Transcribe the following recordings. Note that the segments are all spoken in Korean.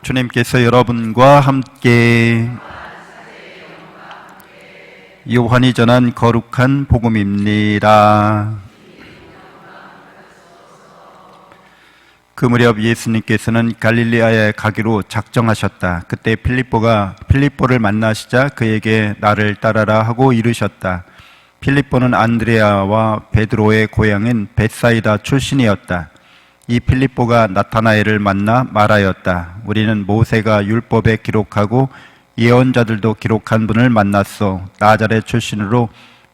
주님께서 여러분과 함께 요한이 전한 거룩한 복음입니다. 그 무렵 예수님께서는 갈릴리아에 가기로 작정하셨다. 그때 필립보를 만나시자 그에게 나를 따라라 하고 이르셨다. 필립보는 안드레아와 베드로의 고향인 벳사이다 출신이었다. 이 필립보가 나타나엘을 만나 말하였다. 우리는 모세가 율법에 기록하고 예언자들도 기록한 분을 만났소. 나자렛 출신으로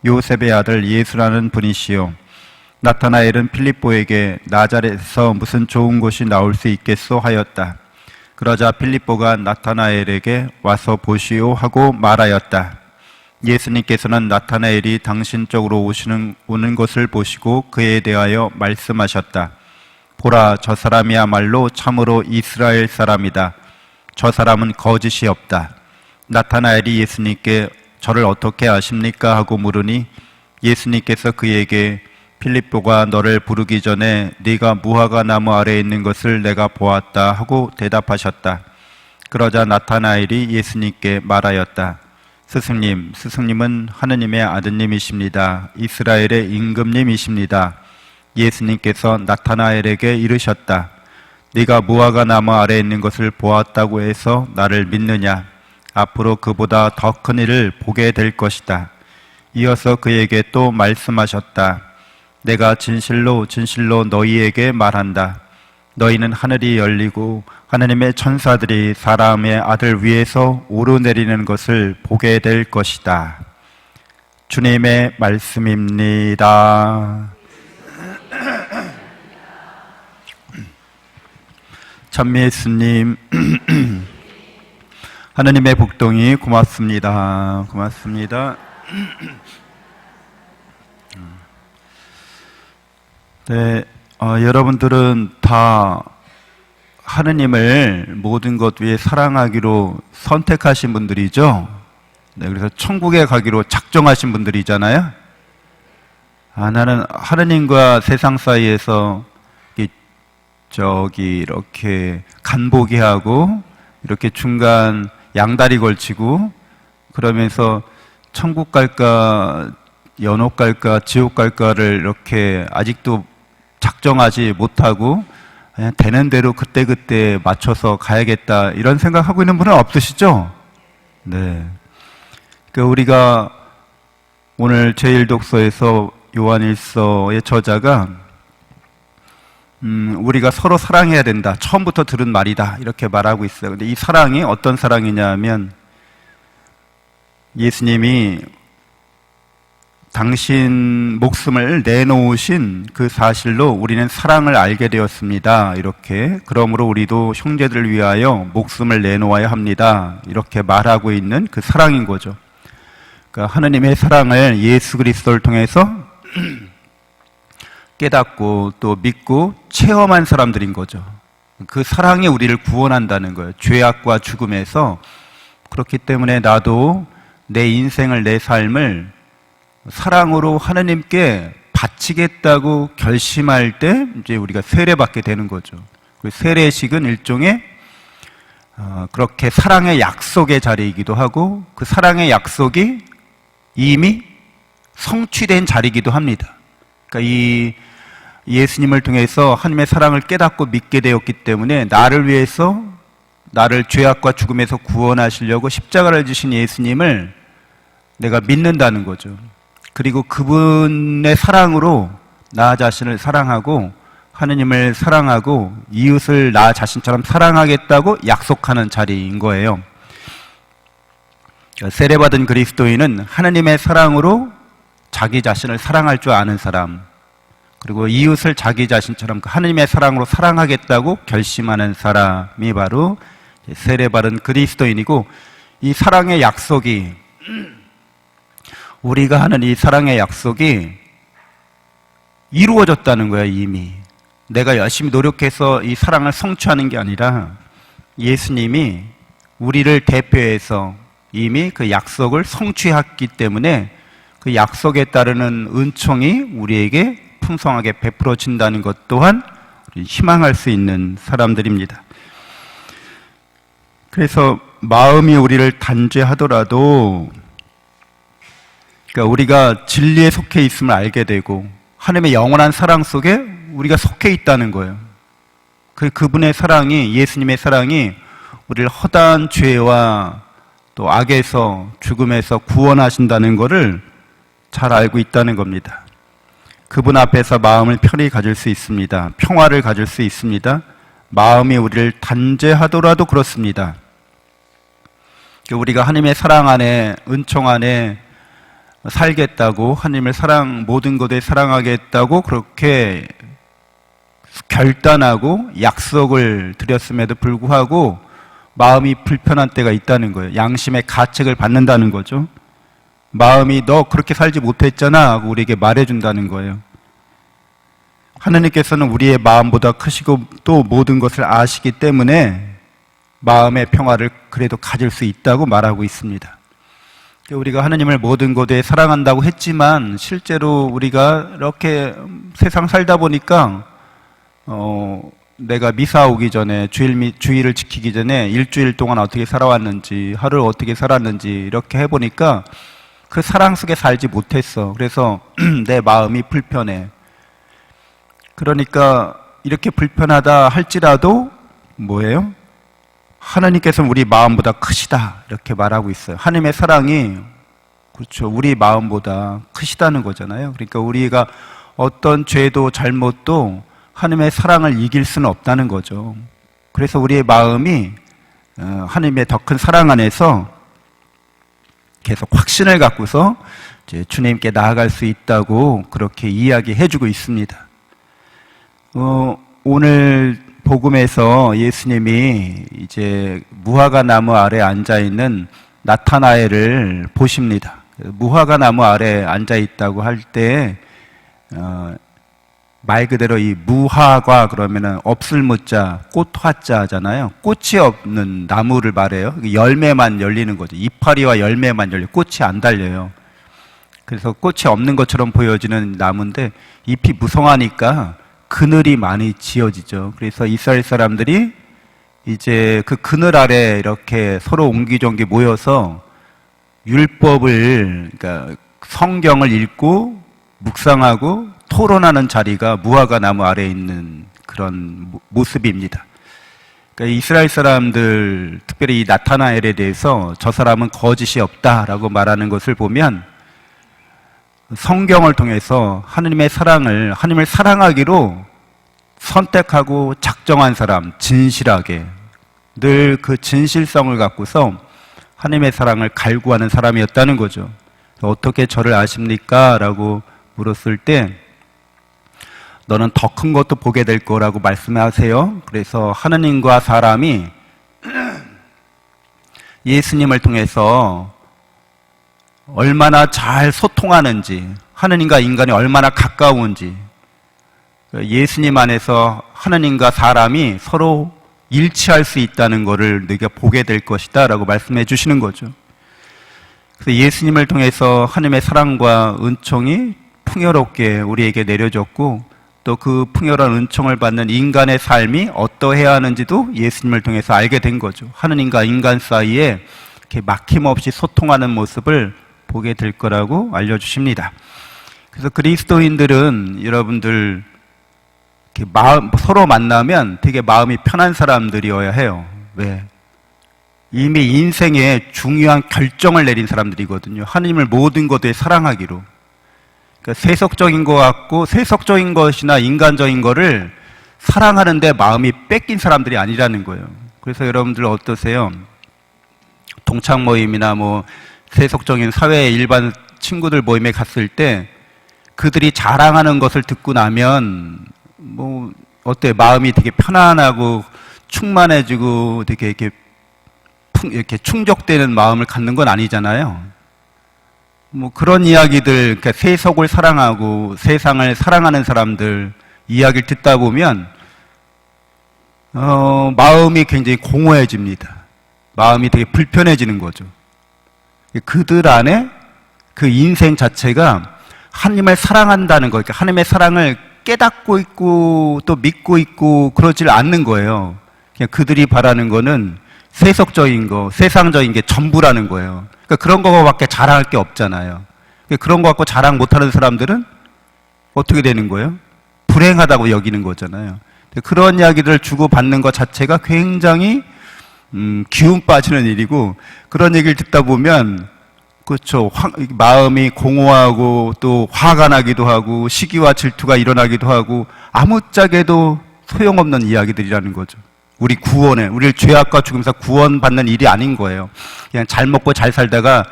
요셉의 아들 예수라는 분이시요. 나타나엘은 필립보에게 나자렛에서 무슨 좋은 것이 나올 수 있겠소 하였다. 그러자 필립보가 나타나엘에게 와서 보시오 하고 말하였다. 예수님께서는 나타나엘이 당신 쪽으로 오는 것을 보시고 그에 대하여 말씀하셨다. 보라, 저 사람이야말로 참으로 이스라엘 사람이다. 저 사람은 거짓이 없다. 나타나엘이 예수님께 저를 어떻게 아십니까? 하고 물으니 예수님께서 그에게 필립보가 너를 부르기 전에 네가 무화과 나무 아래에 있는 것을 내가 보았다 하고 대답하셨다. 그러자 나타나엘이 예수님께 말하였다. 스승님은 하느님의 아드님이십니다. 이스라엘의 임금님이십니다. 예수님께서 나타나엘에게 이르셨다. 네가 무화과 나무 아래에 있는 것을 보았다고 해서 나를 믿느냐? 앞으로 그보다 더 큰 일을 보게 될 것이다. 이어서 그에게 또 말씀하셨다. 내가 진실로 너희에게 말한다. 너희는 하늘이 열리고 하느님의 천사들이 사람의 아들 위에서 오르내리는 것을 보게 될 것이다. 주님의 말씀입니다. 찬미 예수님, 하느님의 복동이 고맙습니다. 고맙습니다. 네, 여러분들은 다 하느님을 모든 것 위에 사랑하기로 선택하신 분들이죠. 네, 그래서 천국에 가기로 작정하신 분들이잖아요. 나는 하느님과 세상 사이에서 이렇게 간보기 하고 이렇게 중간 양다리 걸치고 그러면서 천국 갈까 연옥 갈까 지옥 갈까를 이렇게 아직도 작정하지 못하고 그냥 되는 대로 그때그때 맞춰서 가야겠다 이런 생각하고 있는 분은 없으시죠? 네. 그러니까 우리가 오늘 제1독서에서 요한일서의 저자가 우리가 서로 사랑해야 된다. 처음부터 들은 말이다. 이렇게 말하고 있어요. 근데 이 사랑이 어떤 사랑이냐 하면 예수님이 당신 목숨을 내놓으신 그 사실로 우리는 사랑을 알게 되었습니다. 이렇게. 그러므로 우리도 형제들을 위하여 목숨을 내놓아야 합니다. 이렇게 말하고 있는 그 사랑인 거죠. 그러니까 하느님의 사랑을 예수 그리스도를 통해서 깨닫고 또 믿고 체험한 사람들인 거죠. 그 사랑이 우리를 구원한다는 거예요. 죄악과 죽음에서. 그렇기 때문에 나도 내 인생을, 내 삶을 사랑으로 하느님께 바치겠다고 결심할 때 이제 우리가 세례받게 되는 거죠. 그 세례식은 일종의 그렇게 사랑의 약속의 자리이기도 하고 그 사랑의 약속이 이미 성취된 자리이기도 합니다. 그러니까 이 예수님을 통해서 하나님의 사랑을 깨닫고 믿게 되었기 때문에 나를 위해서 나를 죄악과 죽음에서 구원하시려고 십자가를 지신 예수님을 내가 믿는다는 거죠. 그리고 그분의 사랑으로 나 자신을 사랑하고 하느님을 사랑하고 이웃을 나 자신처럼 사랑하겠다고 약속하는 자리인 거예요. 세례받은 그리스도인은 하느님의 사랑으로 자기 자신을 사랑할 줄 아는 사람, 그리고 이웃을 자기 자신처럼 하느님의 사랑으로 사랑하겠다고 결심하는 사람이 바로 세례받은 그리스도인이고, 이 사랑의 약속이, 우리가 하는 이 사랑의 약속이 이루어졌다는 거야. 이미 내가 열심히 노력해서 이 사랑을 성취하는 게 아니라 예수님이 우리를 대표해서 이미 그 약속을 성취했기 때문에 그 약속에 따르는 은총이 우리에게 풍성하게 베풀어진다는 것 또한 희망할 수 있는 사람들입니다. 그래서 마음이 우리를 단죄하더라도, 그러니까 우리가 진리에 속해 있음을 알게 되고 하나님의 영원한 사랑 속에 우리가 속해 있다는 거예요. 그분의 사랑이, 예수님의 사랑이 우리를 허다한 죄와 또 악에서, 죽음에서 구원하신다는 것을 잘 알고 있다는 겁니다. 그분 앞에서 마음을 편히 가질 수 있습니다. 평화를 가질 수 있습니다. 마음이 우리를 단죄하더라도 그렇습니다. 우리가 하나님의 사랑 안에, 은총 안에 살겠다고, 하나님을 모든 것에 사랑하겠다고 그렇게 결단하고 약속을 드렸음에도 불구하고 마음이 불편한 때가 있다는 거예요. 양심의 가책을 받는다는 거죠. 마음이 너 그렇게 살지 못했잖아 하고 우리에게 말해준다는 거예요. 하나님께서는 우리의 마음보다 크시고 또 모든 것을 아시기 때문에 마음의 평화를 그래도 가질 수 있다고 말하고 있습니다. 우리가 하나님을 모든 것에 사랑한다고 했지만 실제로 우리가 이렇게 세상 살다 보니까 내가 미사 오기 전에, 주일을 지키기 전에 일주일 동안 어떻게 살아왔는지, 하루를 어떻게 살았는지 이렇게 해보니까 그 사랑 속에 살지 못했어. 그래서 내 마음이 불편해. 그러니까 이렇게 불편하다 할지라도 뭐예요? 하나님께서는 우리 마음보다 크시다 이렇게 말하고 있어요. 하나님의 사랑이, 그렇죠, 우리 마음보다 크시다는 거잖아요. 그러니까 우리가 어떤 죄도 잘못도 하나님의 사랑을 이길 수는 없다는 거죠. 그래서 우리의 마음이 하나님의 더 큰 사랑 안에서 계속 확신을 갖고서 이제 주님께 나아갈 수 있다고 그렇게 이야기해주고 있습니다. 오늘 복음에서 예수님이 이제 무화과 나무 아래 앉아 있는 나타나엘을 보십니다. 무화과 나무 아래 앉아 있다고 할 때 말 그대로 이 무화과 그러면은 없을 무자, 꽃화자잖아요. 꽃이 없는 나무를 말해요. 열매만 열리는 거죠. 이파리와 열매만 열려, 꽃이 안 달려요. 그래서 꽃이 없는 것처럼 보여지는 나무인데 잎이 무성하니까 그늘이 많이 지어지죠. 그래서 이스라엘 사람들이 이제 그 그늘 아래 이렇게 서로 옹기종기 모여서 율법을, 그러니까 성경을 읽고 묵상하고 토론하는 자리가 무화과 나무 아래에 있는 그런 모습입니다. 그러니까 이스라엘 사람들, 특별히 이 나타나엘에 대해서 저 사람은 거짓이 없다라고 말하는 것을 보면 성경을 통해서 하나님의 사랑을, 하나님을 사랑하기로 선택하고 작정한 사람, 진실하게 늘 그 진실성을 갖고서 하나님의 사랑을 갈구하는 사람이었다는 거죠. 어떻게 저를 아십니까? 라고 물었을 때 너는 더 큰 것도 보게 될 거라고 말씀하세요. 그래서 하나님과 사람이 예수님을 통해서 얼마나 잘 소통하는지, 하나님과 인간이 얼마나 가까운지, 예수님 안에서 하나님과 사람이 서로 일치할 수 있다는 것을 네가 보게 될 것이다 라고 말씀해 주시는 거죠. 그래서 예수님을 통해서 하나님의 사랑과 은총이 풍요롭게 우리에게 내려졌고 또 그 풍요로운 은총을 받는 인간의 삶이 어떠해야 하는지도 예수님을 통해서 알게 된 거죠. 하나님과 인간 사이에 이렇게 막힘없이 소통하는 모습을 보게 될 거라고 알려주십니다. 그래서 그리스도인들은 여러분들 이렇게 서로 만나면 되게 마음이 편한 사람들이어야 해요. 왜? 이미 인생에 중요한 결정을 내린 사람들이거든요. 하나님을 모든 것에 사랑하기로. 그러니까 세속적인 것 같고, 세속적인 것이나 인간적인 거를 사랑하는데 마음이 뺏긴 사람들이 아니라는 거예요. 그래서 여러분들 어떠세요? 동창 모임이나 뭐 세속적인 사회 일반 친구들 모임에 갔을 때 그들이 자랑하는 것을 듣고 나면 뭐 어때? 마음이 되게 편안하고 충만해지고 되게 이렇게 충족되는 마음을 갖는 건 아니잖아요. 뭐 그런 이야기들, 그러니까 세속을 사랑하고 세상을 사랑하는 사람들 이야기를 듣다 보면 마음이 굉장히 공허해집니다. 마음이 되게 불편해지는 거죠. 그들 안에 그 인생 자체가 하나님을 사랑한다는 거, 그러니까 하나님의 사랑을 깨닫고 있고 또 믿고 있고 그러질 않는 거예요. 그냥 그들이 바라는 거는 세속적인 거, 세상적인 게 전부라는 거예요. 그러니까 그런 거밖에 자랑할 게 없잖아요. 그런 거 갖고 자랑 못하는 사람들은 어떻게 되는 거예요? 불행하다고 여기는 거잖아요. 그런 이야기를 주고받는 것 자체가 굉장히 기운 빠지는 일이고, 그런 얘기를 듣다 보면 그렇죠, 마음이 공허하고 또 화가 나기도 하고 시기와 질투가 일어나기도 하고 아무짝에도 소용없는 이야기들이라는 거죠. 우리를 죄악과 죽음에서 구원받는 일이 아닌 거예요. 그냥 잘 먹고 잘 살다가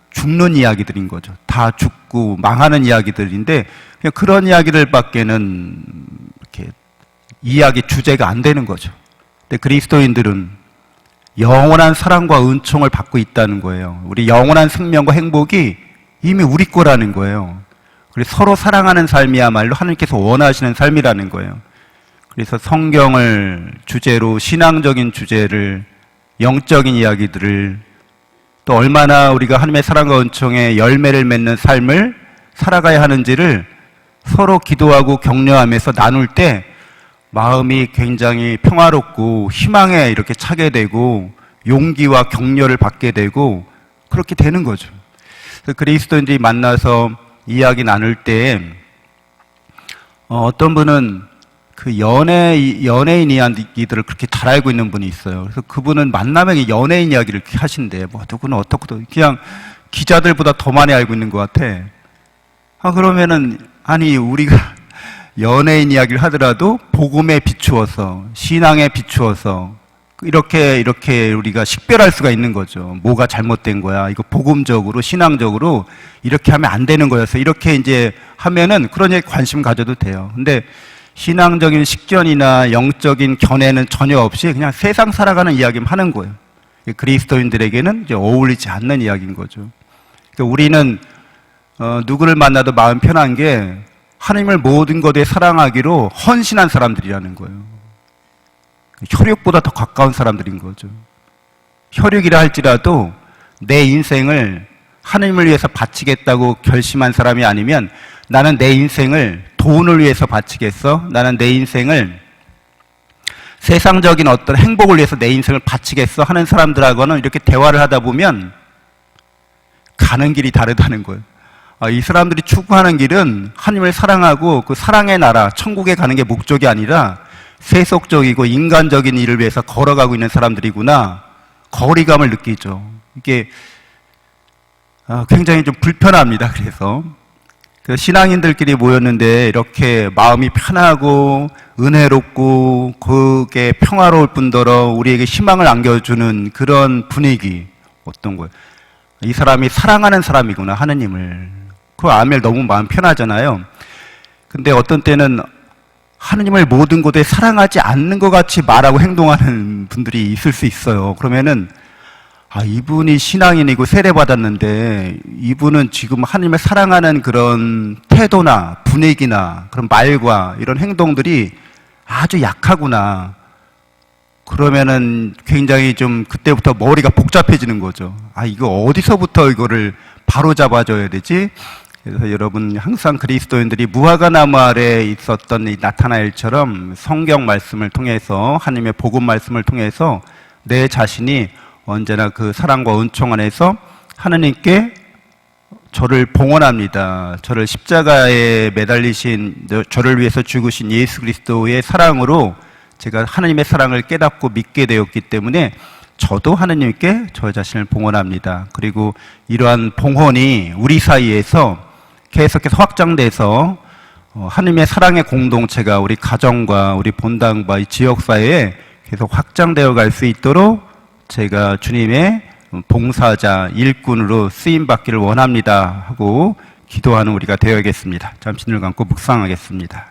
죽는 이야기들인 거죠. 다 죽고 망하는 이야기들인데, 그냥 그런 이야기들 밖에는 이렇게 이야기 주제가 안 되는 거죠. 근데 그리스도인들은 영원한 사랑과 은총을 받고 있다는 거예요. 우리 영원한 생명과 행복이 이미 우리 거라는 거예요. 그래서 서로 사랑하는 삶이야말로 하나님께서 원하시는 삶이라는 거예요. 그래서 성경을 주제로 신앙적인 주제를, 영적인 이야기들을, 또 얼마나 우리가 하나님의 사랑과 은총의 열매를 맺는 삶을 살아가야 하는지를 서로 기도하고 격려하면서 나눌 때 마음이 굉장히 평화롭고 희망에 이렇게 차게 되고 용기와 격려를 받게 되고 그렇게 되는 거죠. 그래서 그리스도인들이 만나서 이야기 나눌 때 어떤 분은 그 연예인 이야기들을 그렇게 잘 알고 있는 분이 있어요. 그래서 그분은 만나면 연예인 이야기를 이렇게 하신대요. 뭐 누구는 어떻고 그냥 기자들보다 더 많이 알고 있는 것 같아. 그러면은 아니 우리가 연예인 이야기를 하더라도 복음에 비추어서, 신앙에 비추어서 이렇게 우리가 식별할 수가 있는 거죠. 뭐가 잘못된 거야, 이거 복음적으로 신앙적으로 이렇게 하면 안 되는 거여서 이렇게 이제 하면은 그런 얘기 관심 가져도 돼요. 근데 신앙적인 식견이나 영적인 견해는 전혀 없이 그냥 세상 살아가는 이야기만 하는 거예요. 그리스도인들에게는 이제 어울리지 않는 이야기인 거죠. 그러니까 우리는 누구를 만나도 마음 편한 게 하나님을 모든 것에 사랑하기로 헌신한 사람들이라는 거예요. 혈육보다 더 가까운 사람들인 거죠. 혈육이라 할지라도 내 인생을 하나님을 위해서 바치겠다고 결심한 사람이 아니면 나는 내 인생을 돈을 위해서 바치겠어? 나는 내 인생을 세상적인 어떤 행복을 위해서 내 인생을 바치겠어? 하는 사람들하고는 이렇게 대화를 하다 보면 가는 길이 다르다는 거예요. 이 사람들이 추구하는 길은 하나님을 사랑하고 그 사랑의 나라, 천국에 가는 게 목적이 아니라 세속적이고 인간적인 일을 위해서 걸어가고 있는 사람들이구나. 거리감을 느끼죠. 이게 굉장히 좀 불편합니다. 그래서 신앙인들끼리 모였는데 이렇게 마음이 편하고 은혜롭고 그게 평화로울 뿐더러 우리에게 희망을 안겨주는 그런 분위기, 어떤 거예요? 이 사람이 사랑하는 사람이구나, 하느님을. 그 아멘, 너무 마음 편하잖아요. 근데 어떤 때는 하느님을 모든 곳에 사랑하지 않는 것 같이 말하고 행동하는 분들이 있을 수 있어요. 그러면은 이분이 신앙인이고 세례받았는데 이분은 지금 하나님을 사랑하는 그런 태도나 분위기나 그런 말과 이런 행동들이 아주 약하구나. 그러면은 굉장히 좀 그때부터 머리가 복잡해지는 거죠. 이거 어디서부터 이거를 바로 잡아줘야 되지? 그래서 여러분, 항상 그리스도인들이 무화과 나무 아래 있었던 이 나타나엘처럼 성경 말씀을 통해서, 하나님의 복음 말씀을 통해서 내 자신이 언제나 그 사랑과 은총 안에서 하나님께 저를 봉헌합니다. 저를 십자가에 매달리신, 저를 위해서 죽으신 예수 그리스도의 사랑으로 제가 하나님의 사랑을 깨닫고 믿게 되었기 때문에 저도 하나님께 저 자신을 봉헌합니다. 그리고 이러한 봉헌이 우리 사이에서 계속해서 확장돼서 하나님의 사랑의 공동체가 우리 가정과 우리 본당과 이 지역사회에 계속 확장되어 갈 수 있도록 제가 주님의 봉사자, 일꾼으로 쓰임받기를 원합니다 하고 기도하는 우리가 되어야겠습니다. 잠시 눈을 감고 묵상하겠습니다.